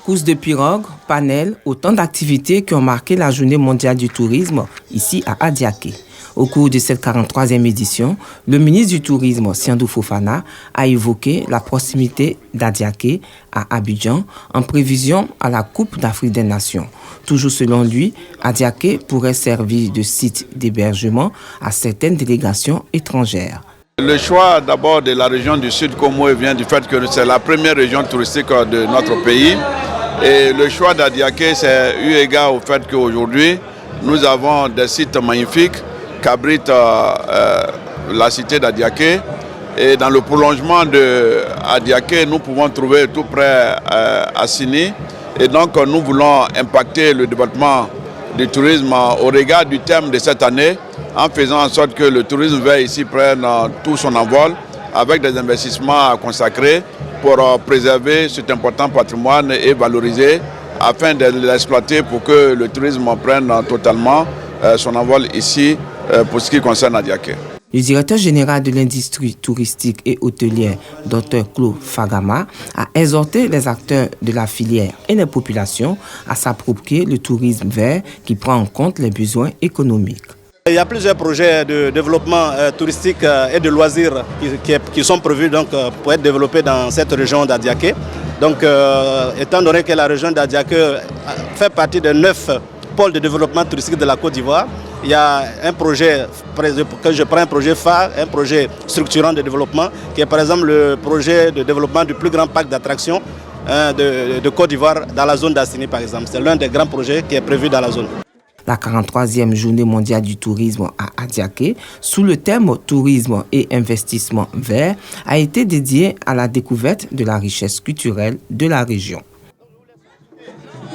Course de pirogue, panel, autant d'activités qui ont marqué la journée mondiale du tourisme ici à Adiaké. Au cours de cette 43e édition, le ministre du Tourisme, Siandou Fofana, a évoqué la proximité d'Adiaké à Abidjan en prévision à la Coupe d'Afrique des Nations. Toujours selon lui, Adiaké pourrait servir de site d'hébergement à certaines délégations étrangères. Le choix d'abord de la région du Sud Como vient du fait que c'est la première région touristique de notre pays. Et le choix d'Adiaké, c'est eu égard au fait qu'aujourd'hui, nous avons des sites magnifiques qu'abrite la cité d'Adiaké. Et dans le prolongement d'Adiaké, nous pouvons trouver tout près Assini. Et donc, nous voulons impacter le développement du tourisme au regard du thème de cette année, en faisant en sorte que le tourisme vert ici prenne tout son envol, avec des investissements consacrés pour préserver cet important patrimoine et valoriser, afin de l'exploiter pour que le tourisme prenne totalement son envol ici pour ce qui concerne Adiaké. Le directeur général de l'industrie touristique et hôtelière, Dr Claude Fagama, a exhorté les acteurs de la filière et les populations à s'approprier le tourisme vert qui prend en compte les besoins économiques. Il y a plusieurs projets de développement touristique et de loisirs qui sont prévus donc, pour être développés dans cette région d'Adiaké. Donc, étant donné que la région d'Adiaké fait partie des 9 pôles de développement touristique de la Côte d'Ivoire, il y a un projet, que je prends un projet phare, un projet structurant de développement, qui est par exemple le projet de développement du plus grand parc d'attractions de Côte d'Ivoire dans la zone d'Assini par exemple. C'est l'un des grands projets qui est prévu dans la zone. La 43e journée mondiale du tourisme à Adiaké, sous le thème tourisme et investissement vert, a été dédiée à la découverte de la richesse culturelle de la région.